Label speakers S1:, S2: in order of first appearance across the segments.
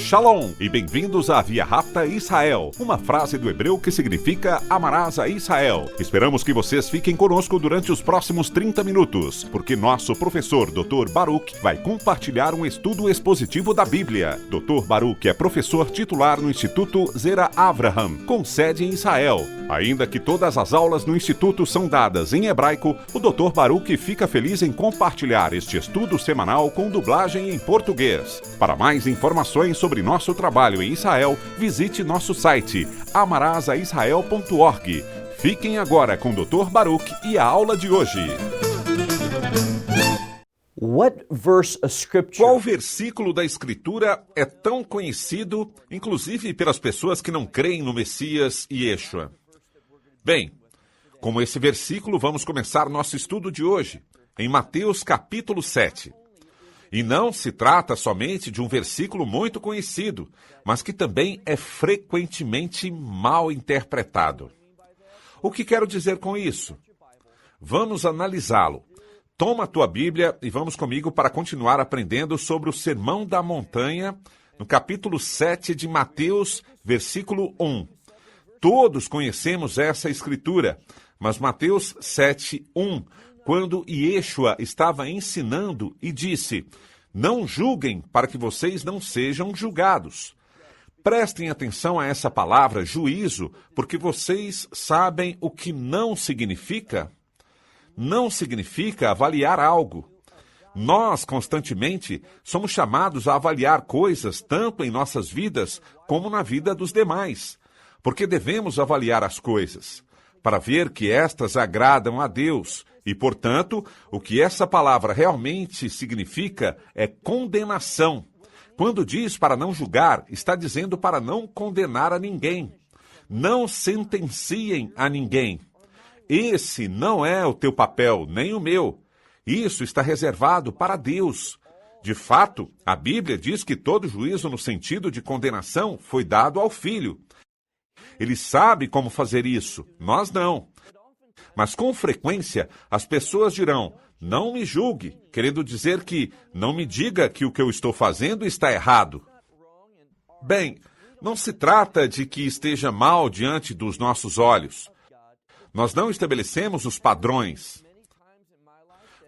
S1: Shalom e bem-vindos à Via Rápida Israel, uma frase do hebreu que significa amarás a Israel. Esperamos que vocês fiquem conosco durante os próximos 30 minutos, porque nosso professor Dr. Baruch vai compartilhar um estudo expositivo da Bíblia. Dr. Baruch é professor titular no Instituto Zera Avraham, com sede em Israel. Ainda que todas as aulas no Instituto são dadas em hebraico, o Dr. Baruch fica feliz em compartilhar este estudo semanal com dublagem em português. Para mais informações sobre nosso trabalho em Israel, visite nosso site amarasaisrael.org. Fiquem agora com o Dr. Baruch e a aula de hoje. Qual versículo da Escritura é tão conhecido, inclusive pelas pessoas que não creem no Messias e Yeshua? Bem, como esse versículo, vamos começar nosso estudo de hoje, em Mateus capítulo 7. E não se trata somente de um versículo muito conhecido, mas que também é frequentemente mal interpretado. O que quero dizer com isso? Vamos analisá-lo. Toma a tua Bíblia e vamos comigo para continuar aprendendo sobre o Sermão da Montanha, no capítulo 7 de Mateus, versículo 1. Todos conhecemos essa escritura, mas Mateus 7:1, quando Yeshua estava ensinando e disse: não julguem para que vocês não sejam julgados. Prestem atenção a essa palavra, juízo, porque vocês sabem o que não significa? Não significa avaliar algo. Nós, constantemente, somos chamados a avaliar coisas tanto em nossas vidas como na vida dos demais. Porque devemos avaliar as coisas, para ver que estas agradam a Deus. E, portanto, o que essa palavra realmente significa é condenação. Quando diz para não julgar, está dizendo para não condenar a ninguém. Não sentenciem a ninguém. Esse não é o teu papel, nem o meu. Isso está reservado para Deus. De fato, a Bíblia diz que todo juízo no sentido de condenação foi dado ao Filho. Ele sabe como fazer isso, nós não. Mas com frequência as pessoas dirão, não me julgue, querendo dizer que não me diga que o que eu estou fazendo está errado. Bem, não se trata de que esteja mal diante dos nossos olhos. Nós não estabelecemos os padrões.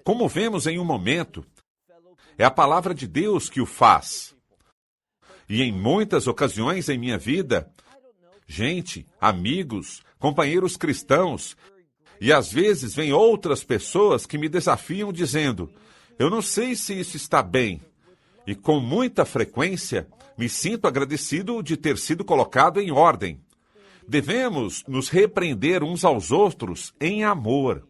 S1: Como vemos em um momento, é a palavra de Deus que o faz. E em muitas ocasiões em minha vida, gente, amigos, companheiros cristãos, e às vezes vem outras pessoas que me desafiam dizendo, eu não sei se isso está bem. E com muita frequência, me sinto agradecido de ter sido colocado em ordem. Devemos nos repreender uns aos outros em amor.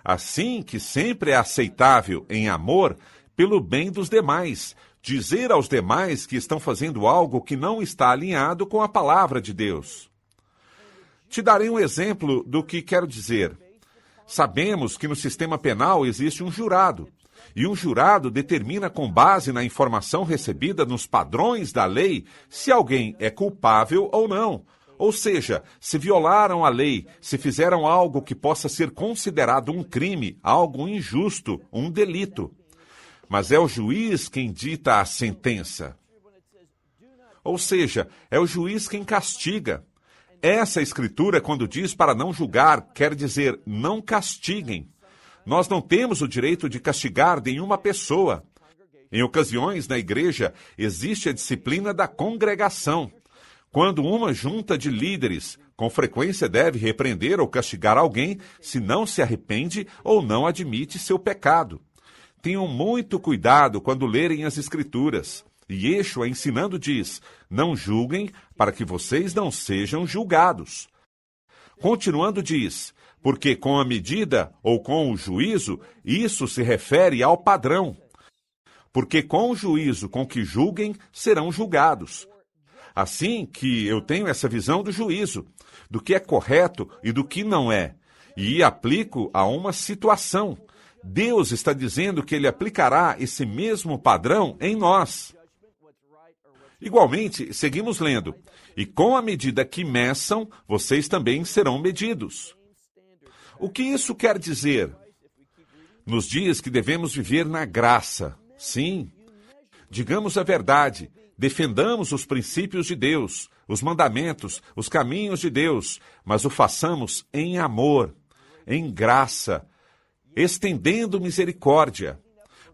S1: Assim que sempre é aceitável em amor pelo bem dos demais, dizer aos demais que estão fazendo algo que não está alinhado com a palavra de Deus. Te darei um exemplo do que quero dizer. Sabemos que no sistema penal existe um jurado, e um jurado determina com base na informação recebida nos padrões da lei se alguém é culpável ou não. Ou seja, se violaram a lei, se fizeram algo que possa ser considerado um crime, algo injusto, um delito. Mas é o juiz quem dita a sentença. Ou seja, é o juiz quem castiga. Essa escritura, quando diz para não julgar, quer dizer não castiguem. Nós não temos o direito de castigar nenhuma pessoa. Em ocasiões, na igreja, existe a disciplina da congregação. Quando uma junta de líderes, com frequência deve repreender ou castigar alguém se não se arrepende ou não admite seu pecado. Tenham muito cuidado quando lerem as Escrituras. E Yeshua ensinando diz, não julguem para que vocês não sejam julgados. Continuando diz, porque com a medida ou com o juízo, isso se refere ao padrão. Porque com o juízo com que julguem, serão julgados. Assim que eu tenho essa visão do juízo, do que é correto e do que não é, e aplico a uma situação. Deus está dizendo que Ele aplicará esse mesmo padrão em nós. Igualmente, seguimos lendo, e com a medida que meçam, vocês também serão medidos. O que isso quer dizer? Nos dias que devemos viver na graça, sim. Digamos a verdade, Defendamos os princípios de Deus, os mandamentos, os caminhos de Deus, mas o façamos em amor, em graça, estendendo misericórdia,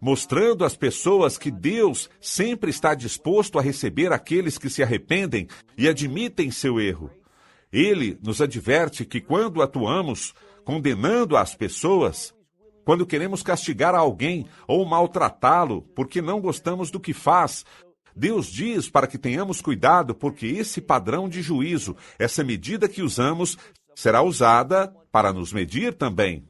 S1: mostrando às pessoas que Deus sempre está disposto a receber aqueles que se arrependem e admitem seu erro. Ele nos adverte que quando atuamos condenando as pessoas, quando queremos castigar alguém ou maltratá-lo porque não gostamos do que faz, Deus diz para que tenhamos cuidado, porque esse padrão de juízo, essa medida que usamos, será usada para nos medir também.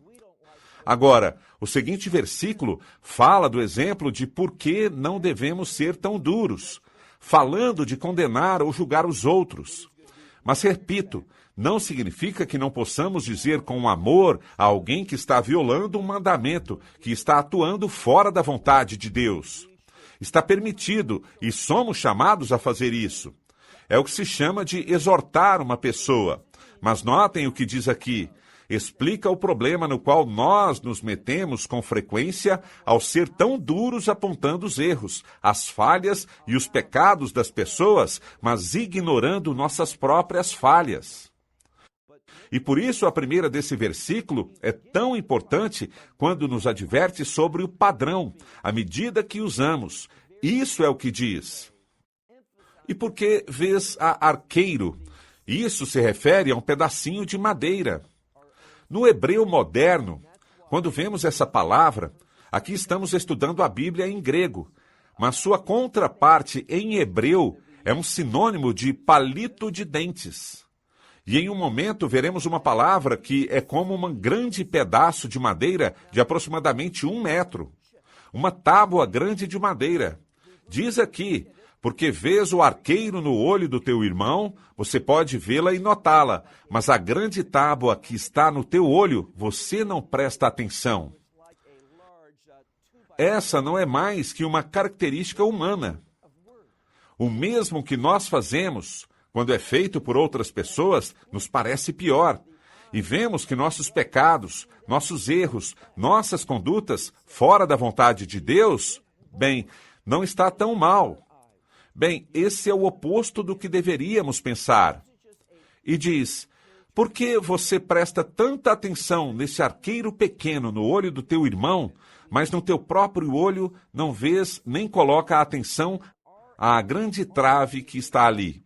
S1: Agora, o seguinte versículo fala do exemplo de por que não devemos ser tão duros, falando de condenar ou julgar os outros. Mas, repito, não significa que não possamos dizer com amor a alguém que está violando um mandamento, que está atuando fora da vontade de Deus. Está permitido e somos chamados a fazer isso. É o que se chama de exortar uma pessoa. Mas notem o que diz aqui. Explica o problema no qual nós nos metemos com frequência ao ser tão duros apontando os erros, as falhas e os pecados das pessoas, mas ignorando nossas próprias falhas. E por isso a primeira desse versículo é tão importante quando nos adverte sobre o padrão, a medida que usamos. Isso é o que diz. E por que vês a arqueiro? Isso se refere a um pedacinho de madeira. No hebreu moderno, quando vemos essa palavra, aqui estamos estudando a Bíblia em grego, mas sua contraparte em hebreu é um sinônimo de palito de dentes. E em um momento veremos uma palavra que é como um grande pedaço de madeira de aproximadamente 1 metro. Uma tábua grande de madeira. Diz aqui, porque vês o arqueiro no olho do teu irmão, você pode vê-la e notá-la, mas a grande tábua que está no teu olho, você não presta atenção. Essa não é mais que uma característica humana. O mesmo que nós fazemos, quando é feito por outras pessoas, nos parece pior. E vemos que nossos pecados, nossos erros, nossas condutas, fora da vontade de Deus, bem, não está tão mal. Bem, esse é o oposto do que deveríamos pensar. E diz, por que você presta tanta atenção nesse arqueiro pequeno no olho do teu irmão, mas no teu próprio olho não vês nem coloca a atenção à grande trave que está ali?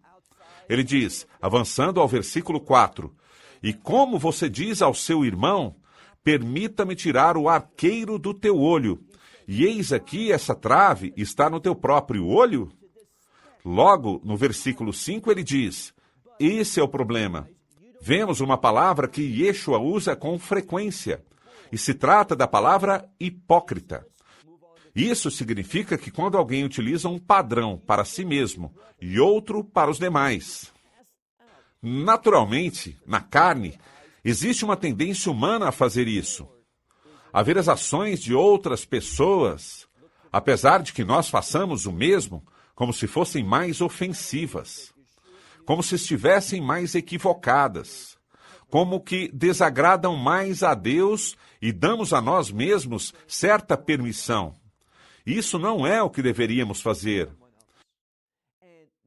S1: Ele diz, avançando ao versículo 4, e como você diz ao seu irmão, permita-me tirar o arqueiro do teu olho, e eis aqui essa trave está no teu próprio olho? Logo, no versículo 5, ele diz, esse é o problema. Vemos uma palavra que Yeshua usa com frequência, e se trata da palavra hipócrita. Isso significa que quando alguém utiliza um padrão para si mesmo e outro para os demais. Naturalmente, na carne, existe uma tendência humana a fazer isso. A ver as ações de outras pessoas, apesar de que nós façamos o mesmo, como se fossem mais ofensivas, como se estivessem mais equivocadas, como que desagradam mais a Deus e damos a nós mesmos certa permissão. Isso não é o que deveríamos fazer.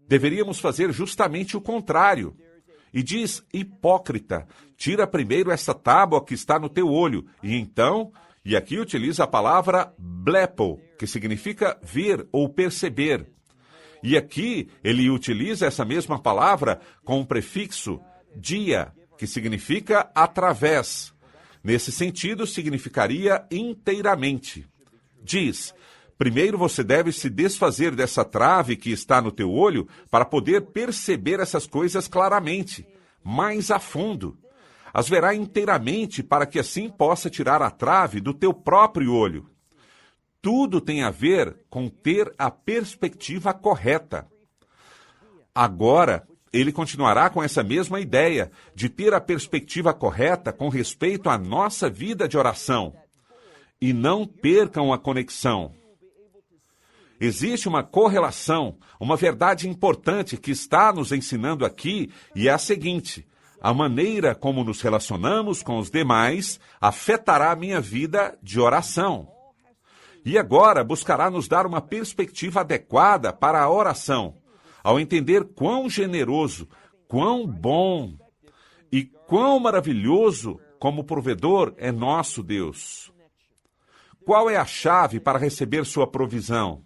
S1: Deveríamos fazer justamente o contrário. E diz, hipócrita, tira primeiro essa tábua que está no teu olho, e então, e aqui utiliza a palavra blepo, que significa ver ou perceber. E aqui ele utiliza essa mesma palavra com o prefixo dia, que significa através. Nesse sentido, significaria inteiramente. Diz, primeiro você deve se desfazer dessa trave que está no teu olho para poder perceber essas coisas claramente, mais a fundo. As verá inteiramente para que assim possa tirar a trave do teu próprio olho. Tudo tem a ver com ter a perspectiva correta. Agora, ele continuará com essa mesma ideia de ter a perspectiva correta com respeito à nossa vida de oração. E não percam a conexão. Existe uma correlação, uma verdade importante que está nos ensinando aqui, e é a seguinte: a maneira como nos relacionamos com os demais afetará a minha vida de oração. E agora buscará nos dar uma perspectiva adequada para a oração, ao entender quão generoso, quão bom e quão maravilhoso como provedor é nosso Deus. Qual é a chave para receber sua provisão?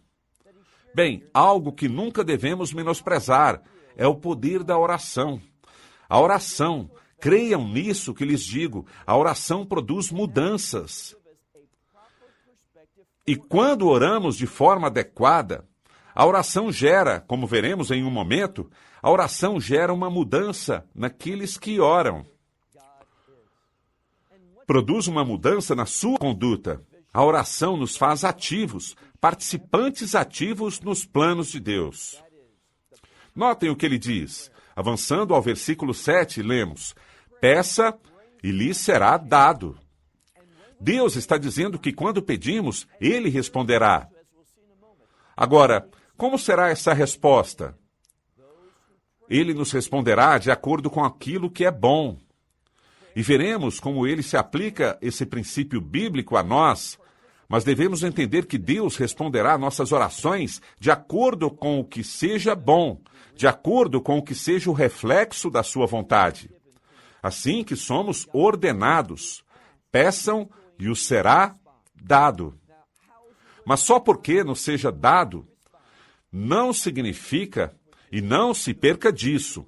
S1: Bem, algo que nunca devemos menosprezar é o poder da oração. A oração, creiam nisso que lhes digo, a oração produz mudanças. E quando oramos de forma adequada, a oração gera, como veremos em um momento, a oração gera uma mudança naqueles que oram. Produz uma mudança na sua conduta. A oração nos faz ativos, participantes ativos nos planos de Deus. Notem o que ele diz. Avançando ao versículo 7, lemos: peça e lhe será dado. Deus está dizendo que quando pedimos, Ele responderá. Agora, como será essa resposta? Ele nos responderá de acordo com aquilo que é bom. E veremos como ele se aplica esse princípio bíblico a nós, mas devemos entender que Deus responderá a nossas orações de acordo com o que seja bom, de acordo com o que seja o reflexo da sua vontade. Assim que somos ordenados, peçam e o será dado. Mas só porque nos seja dado, não significa, e não se perca disso,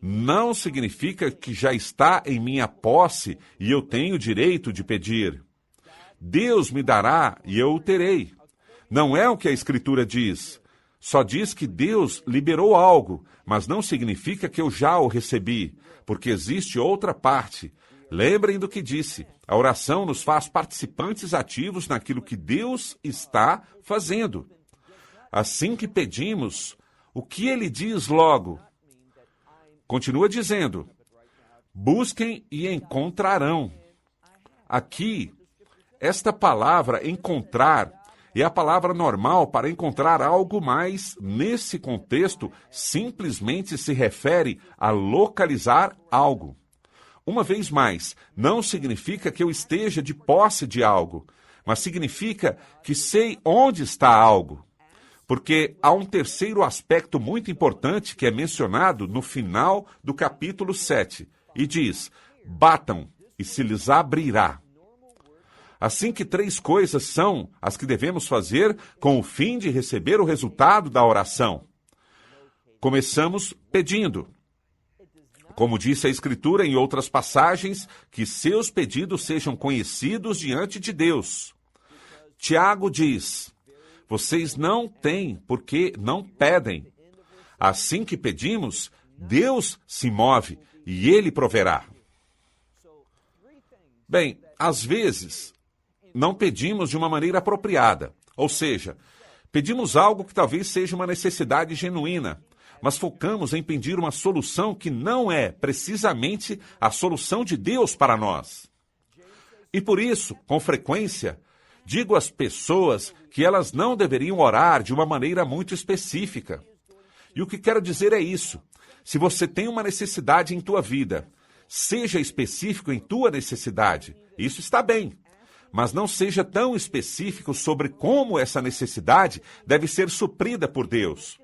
S1: não significa que já está em minha posse e eu tenho direito de pedir. Deus me dará e eu o terei. Não é o que a Escritura diz. Só diz que Deus liberou algo, mas não significa que eu já o recebi, porque existe outra parte. Lembrem do que disse. A oração nos faz participantes ativos naquilo que Deus está fazendo. Assim que pedimos, o que ele diz logo? Continua dizendo: busquem e encontrarão. Aqui, esta palavra encontrar é a palavra normal para encontrar algo mais. Nesse contexto, simplesmente se refere a localizar algo. Uma vez mais, não significa que eu esteja de posse de algo, mas significa que sei onde está algo. Porque há um terceiro aspecto muito importante que é mencionado no final do capítulo 7, e diz: batam e se lhes abrirá. Assim que três coisas são as que devemos fazer com o fim de receber o resultado da oração. Começamos pedindo. Como disse a Escritura em outras passagens, que seus pedidos sejam conhecidos diante de Deus. Tiago diz: vocês não têm porque não pedem. Assim que pedimos, Deus se move e Ele proverá. Bem, às vezes, não pedimos de uma maneira apropriada. Ou seja, pedimos algo que talvez seja uma necessidade genuína, mas focamos em pedir uma solução que não é precisamente a solução de Deus para nós. E por isso, com frequência, digo às pessoas que elas não deveriam orar de uma maneira muito específica. E o que quero dizer é isso: se você tem uma necessidade em tua vida, seja específico em tua necessidade. Isso está bem. Mas não seja tão específico sobre como essa necessidade deve ser suprida por Deus.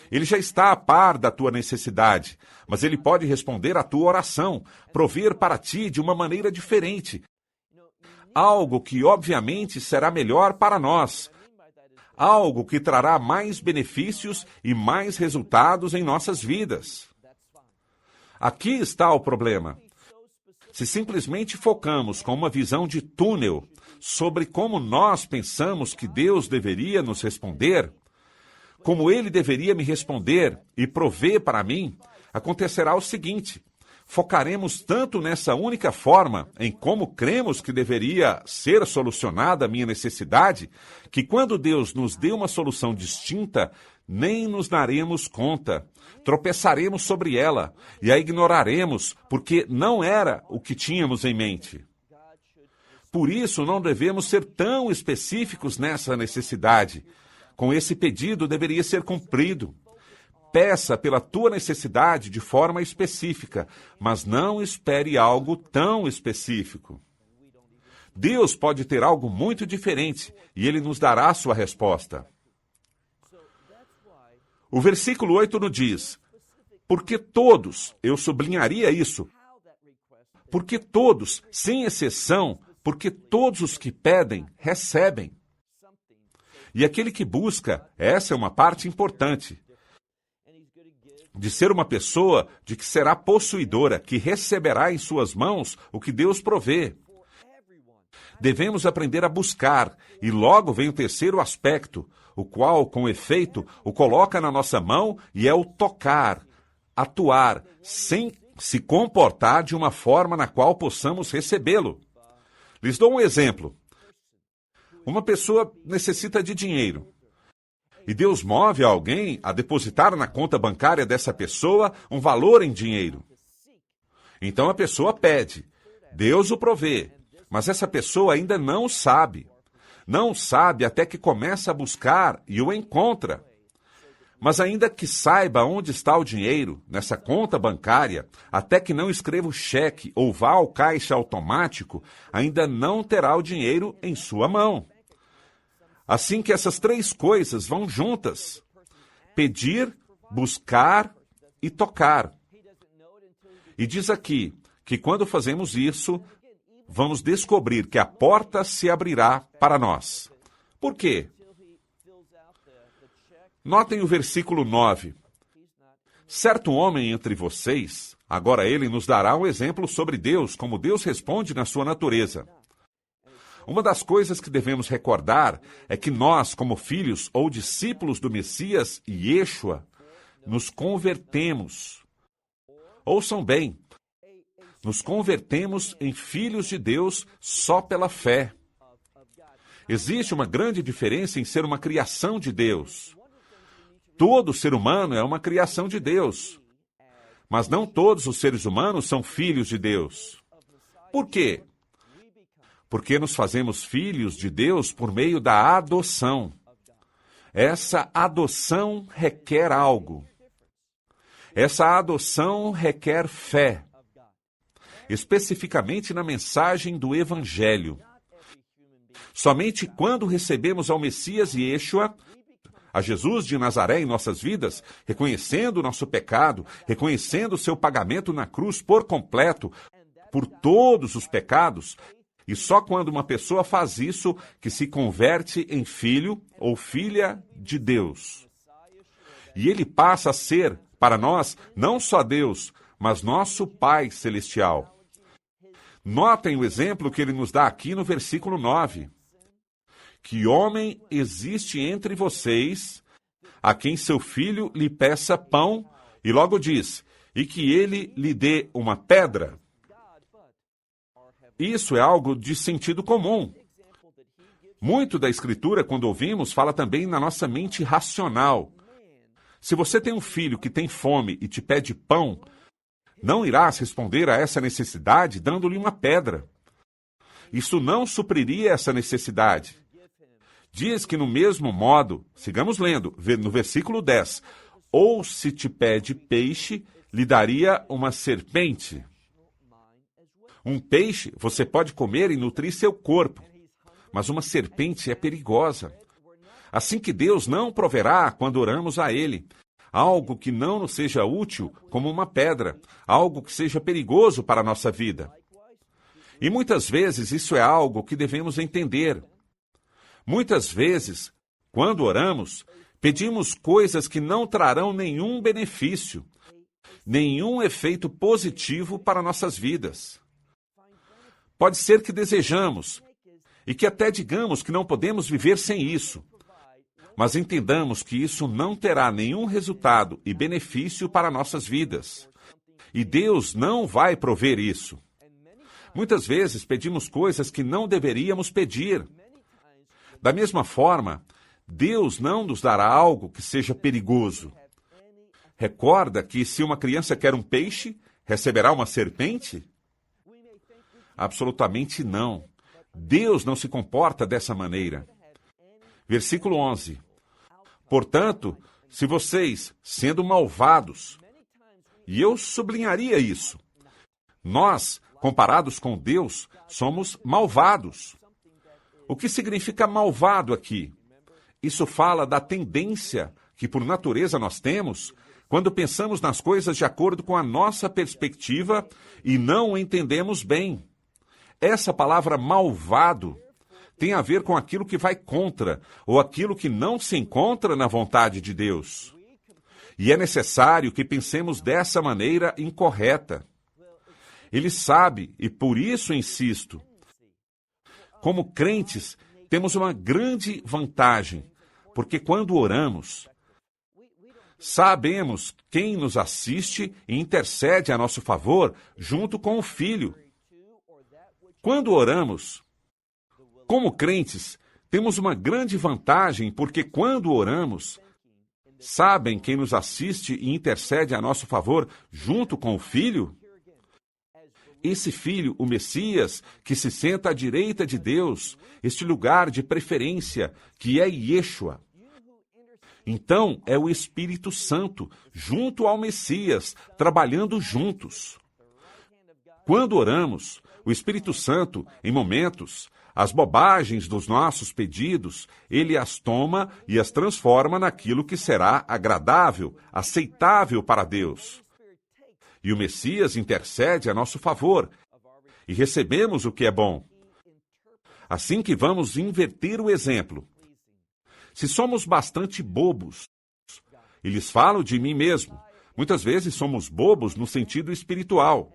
S1: Ele já está a par da tua necessidade, mas ele pode responder à tua oração, prover para ti de uma maneira diferente. Algo que, obviamente, será melhor para nós. Algo que trará mais benefícios e mais resultados em nossas vidas. Aqui está o problema. Se simplesmente focamos com uma visão de túnel sobre como nós pensamos que Deus deveria nos responder, como Ele deveria me responder e prover para mim, acontecerá o seguinte: focaremos tanto nessa única forma, em como cremos que deveria ser solucionada a minha necessidade, que quando Deus nos dê uma solução distinta, nem nos daremos conta. Tropeçaremos sobre ela e a ignoraremos, porque não era o que tínhamos em mente. Por isso, não devemos ser tão específicos nessa necessidade. Com esse pedido, deveria ser cumprido. Peça pela tua necessidade de forma específica, mas não espere algo tão específico. Deus pode ter algo muito diferente e Ele nos dará a sua resposta. O versículo 8 nos diz, porque todos, eu sublinharia isso, porque todos, sem exceção, porque todos os que pedem, recebem. E aquele que busca, essa é uma parte importante, de ser uma pessoa de que será possuidora, que receberá em suas mãos o que Deus provê. Devemos aprender a buscar, e logo vem o terceiro aspecto, o qual, com efeito, o coloca na nossa mão e é o tocar, atuar, sem se comportar de uma forma na qual possamos recebê-lo. Lhes dou um exemplo. Uma pessoa necessita de dinheiro. E Deus move alguém a depositar na conta bancária dessa pessoa um valor em dinheiro. Então a pessoa pede. Deus o provê. Mas essa pessoa ainda não sabe. Não sabe até que começa a buscar e o encontra. Mas ainda que saiba onde está o dinheiro, nessa conta bancária, até que não escreva o cheque ou vá ao caixa automático, ainda não terá o dinheiro em sua mão. Assim que essas três coisas vão juntas: pedir, buscar e tocar. E diz aqui que quando fazemos isso, vamos descobrir que a porta se abrirá para nós. Por quê? Notem o versículo 9. Certo homem entre vocês, agora ele nos dará um exemplo sobre Deus, como Deus responde na sua natureza. Uma das coisas que devemos recordar é que nós, como filhos ou discípulos do Messias e Yeshua, nos convertemos. Ouçam bem, nos convertemos em filhos de Deus só pela fé. Existe uma grande diferença em ser uma criação de Deus. Todo ser humano é uma criação de Deus. Mas não todos os seres humanos são filhos de Deus. Por quê? Porque nos fazemos filhos de Deus por meio da adoção. Essa adoção requer algo. Essa adoção requer fé. Especificamente na mensagem do Evangelho. Somente quando recebemos ao Messias Yeshua, a Jesus de Nazaré em nossas vidas, reconhecendo o nosso pecado, reconhecendo o seu pagamento na cruz por completo, por todos os pecados, e só quando uma pessoa faz isso que se converte em filho ou filha de Deus. E ele passa a ser, para nós, não só Deus, mas nosso Pai Celestial. Notem o exemplo que ele nos dá aqui no versículo 9. Que homem existe entre vocês, a quem seu filho lhe peça pão, e logo diz, e que ele lhe dê uma pedra? Isso é algo de sentido comum. Muito da Escritura, quando ouvimos, fala também na nossa mente racional. Se você tem um filho que tem fome e te pede pão, não irás responder a essa necessidade dando-lhe uma pedra. Isso não supriria essa necessidade. Diz que no mesmo modo, sigamos lendo, no versículo 10, ou se te pede peixe, lhe daria uma serpente. Um peixe você pode comer e nutrir seu corpo, mas uma serpente é perigosa. Assim que Deus não proverá quando oramos a Ele, algo que não nos seja útil como uma pedra, algo que seja perigoso para a nossa vida. E muitas vezes isso é algo que devemos entender. Muitas vezes, quando oramos, pedimos coisas que não trarão nenhum benefício, nenhum efeito positivo para nossas vidas. Pode ser que desejamos, e que até digamos que não podemos viver sem isso, mas entendamos que isso não terá nenhum resultado e benefício para nossas vidas. E Deus não vai prover isso. Muitas vezes pedimos coisas que não deveríamos pedir. Da mesma forma, Deus não nos dará algo que seja perigoso. Recorda que se uma criança quer um peixe, receberá uma serpente? Absolutamente não. Deus não se comporta dessa maneira. Versículo 11. Portanto, se vocês, sendo malvados, e eu sublinharia isso, nós, Comparados com Deus, somos malvados. O que significa malvado aqui? Isso fala da tendência que por natureza nós temos quando pensamos nas coisas de acordo com a nossa perspectiva e não entendemos bem. Essa palavra malvado tem a ver com aquilo que vai contra, ou aquilo que não se encontra na vontade de Deus. E é necessário que pensemos dessa maneira incorreta. Ele sabe, e por isso insisto. Como crentes, temos uma grande vantagem, porque quando oramos, sabemos quem nos assiste e intercede a nosso favor junto com o Filho. Quando oramos, como crentes, temos uma grande vantagem, porque quando oramos, sabem quem nos assiste e intercede a nosso favor junto com o Filho? Esse Filho, o Messias, que se senta à direita de Deus, este lugar de preferência, que é Yeshua. Então, é o Espírito Santo, junto ao Messias, trabalhando juntos. Quando oramos, o Espírito Santo, em momentos, as bobagens dos nossos pedidos, ele as toma e as transforma naquilo que será agradável, aceitável para Deus. E o Messias intercede a nosso favor, e recebemos o que é bom. Assim que vamos inverter o exemplo. Se somos bastante bobos, e lhes falo de mim mesmo, muitas vezes somos bobos no sentido espiritual.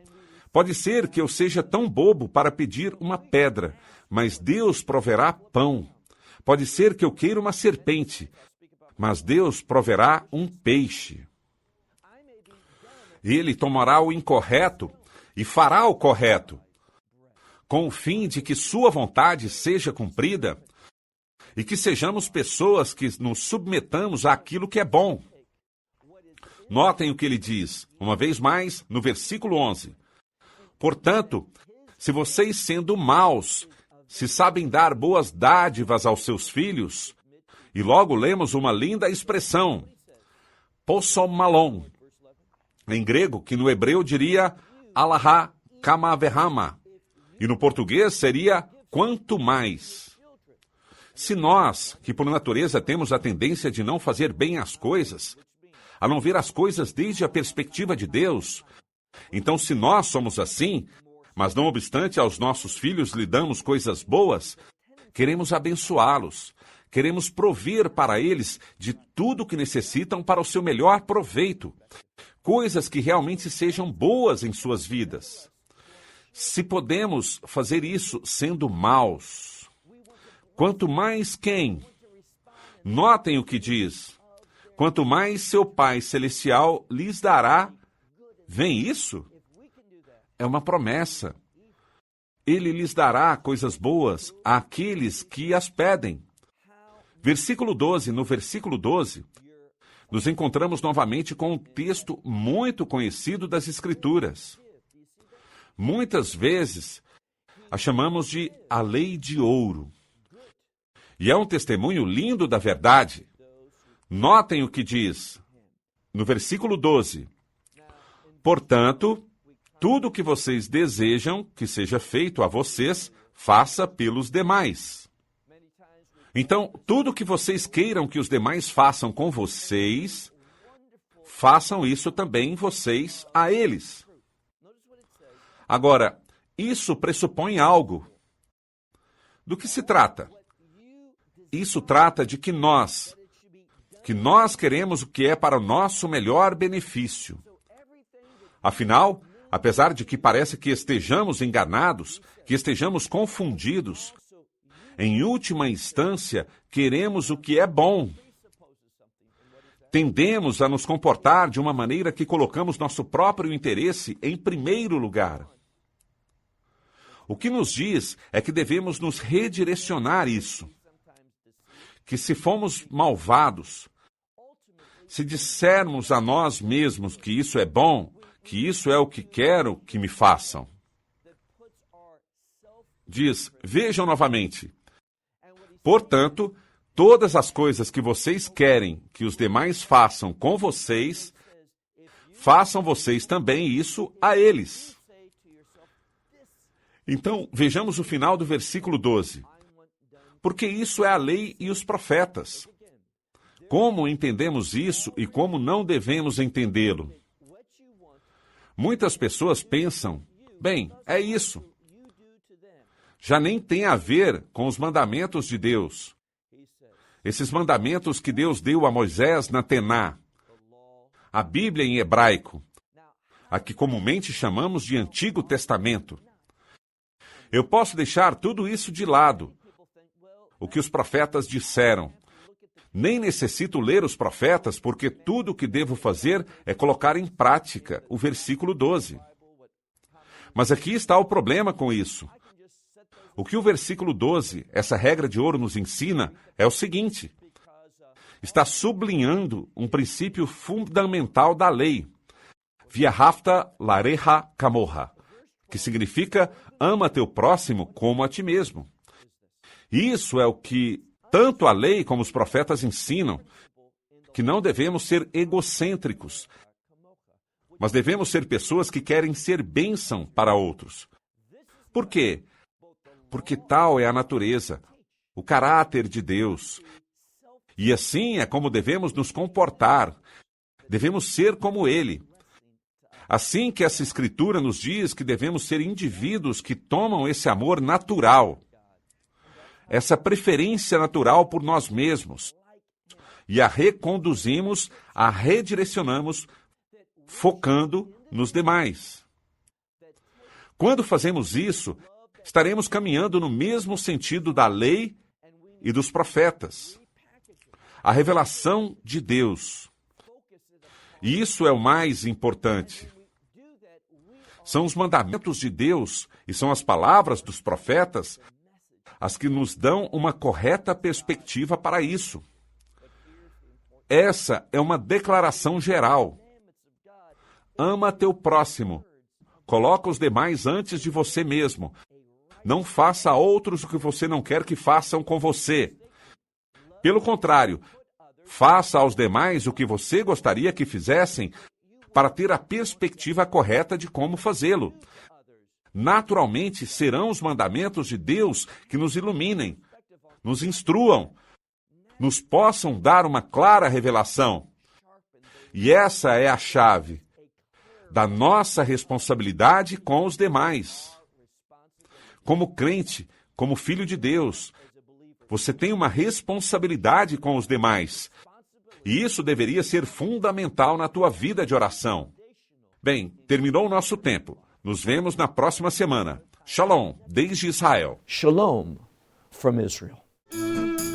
S1: Pode ser que eu seja tão bobo para pedir uma pedra, mas Deus proverá pão. Pode ser que eu queira uma serpente, mas Deus proverá um peixe. Ele tomará o incorreto e fará o correto, com o fim de que sua vontade seja cumprida e que sejamos pessoas que nos submetamos àquilo que é bom. Notem o que ele diz, uma vez mais, no versículo 11. Portanto, se vocês, sendo maus, se sabem dar boas dádivas aos seus filhos, e logo lemos uma linda expressão, possomalon, em grego, que no hebreu diria alahá kamaverhama, e no português seria quanto mais. Se nós, que por natureza temos a tendência de não fazer bem as coisas, a não ver as coisas desde a perspectiva de Deus, então se nós somos assim, mas não obstante aos nossos filhos lhe damos coisas boas, queremos abençoá-los, queremos prover para eles de tudo o que necessitam para o seu melhor proveito, coisas que realmente sejam boas em suas vidas. Se podemos fazer isso sendo maus, quanto mais quem? Notem o que diz. Quanto mais seu Pai Celestial lhes dará. Vem isso? É uma promessa. Ele lhes dará coisas boas àqueles que as pedem. Versículo 12, no versículo 12, nos encontramos novamente com um texto muito conhecido das Escrituras. Muitas vezes, a chamamos de a lei de ouro. E é um testemunho lindo da verdade. Notem o que diz, no versículo 12. Portanto, tudo o que vocês desejam que seja feito a vocês, faça pelos demais. Então, tudo o que vocês queiram que os demais façam com vocês, façam isso também vocês a eles. Agora, isso pressupõe algo. Do que se trata? Isso trata de que nós queremos o que é para o nosso melhor benefício. Afinal, apesar de que parece que estejamos enganados, que estejamos confundidos, em última instância, queremos o que é bom. Tendemos a nos comportar de uma maneira que colocamos nosso próprio interesse em primeiro lugar. O que nos diz é que devemos nos redirecionar isso. Que se fomos malvados, se dissermos a nós mesmos que isso é bom, que isso é o que quero que me façam. Diz, vejam novamente. Portanto, todas as coisas que vocês querem que os demais façam com vocês, façam vocês também isso a eles. Então, vejamos o final do versículo 12. Porque isso é a lei e os profetas. Como entendemos isso e como não devemos entendê-lo? Muitas pessoas pensam, bem, é isso. Já nem tem a ver com os mandamentos de Deus. Esses mandamentos que Deus deu a Moisés na Tená. A Bíblia em hebraico, a que comumente chamamos de Antigo Testamento. Eu posso deixar tudo isso de lado, o que os profetas disseram. Nem necessito ler os profetas, porque tudo o que devo fazer é colocar em prática o versículo 12. Mas aqui está o problema com isso. O que o versículo 12, essa regra de ouro, nos ensina é o seguinte: está sublinhando um princípio fundamental da lei, Viahavta lareha kamoha, que significa ama teu próximo como a ti mesmo. Isso é o que tanto a lei como os profetas ensinam, que não devemos ser egocêntricos, mas devemos ser pessoas que querem ser bênção para outros. Por quê? Porque tal é a natureza, o caráter de Deus. E assim é como devemos nos comportar. Devemos ser como Ele. Assim que essa Escritura nos diz que devemos ser indivíduos que tomam esse amor natural, essa preferência natural por nós mesmos, e a reconduzimos, a redirecionamos, focando nos demais. Quando fazemos isso, estaremos caminhando no mesmo sentido da lei e dos profetas. A revelação de Deus. E isso é o mais importante. São os mandamentos de Deus e são as palavras dos profetas as que nos dão uma correta perspectiva para isso. Essa é uma declaração geral. Ama teu próximo. Coloca os demais antes de você mesmo. Não faça a outros o que você não quer que façam com você. Pelo contrário, faça aos demais o que você gostaria que fizessem para ter a perspectiva correta de como fazê-lo. Naturalmente, serão os mandamentos de Deus que nos iluminem, nos instruam, nos possam dar uma clara revelação. E essa é a chave da nossa responsabilidade com os demais. Como crente, como filho de Deus, você tem uma responsabilidade com os demais. E isso deveria ser fundamental na tua vida de oração. Bem, terminou o nosso tempo. Nos vemos na próxima semana. Shalom, desde Israel.
S2: Shalom from Israel.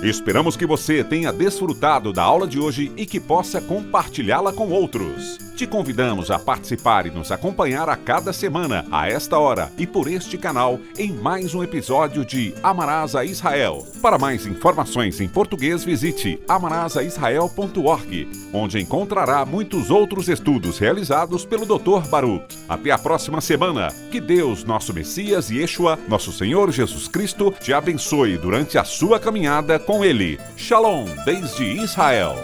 S1: Esperamos que você tenha desfrutado da aula de hoje e que possa compartilhá-la com outros. Te convidamos a participar e nos acompanhar a cada semana, a esta hora e por este canal, em mais um episódio de Amarás a Israel. Para mais informações em português, visite amarasaisrael.org, onde encontrará muitos outros estudos realizados pelo Dr. Baruch. Até a próxima semana. Que Deus, nosso Messias e Yeshua, nosso Senhor Jesus Cristo, te abençoe durante a sua caminhada com Ele. Shalom, desde Israel.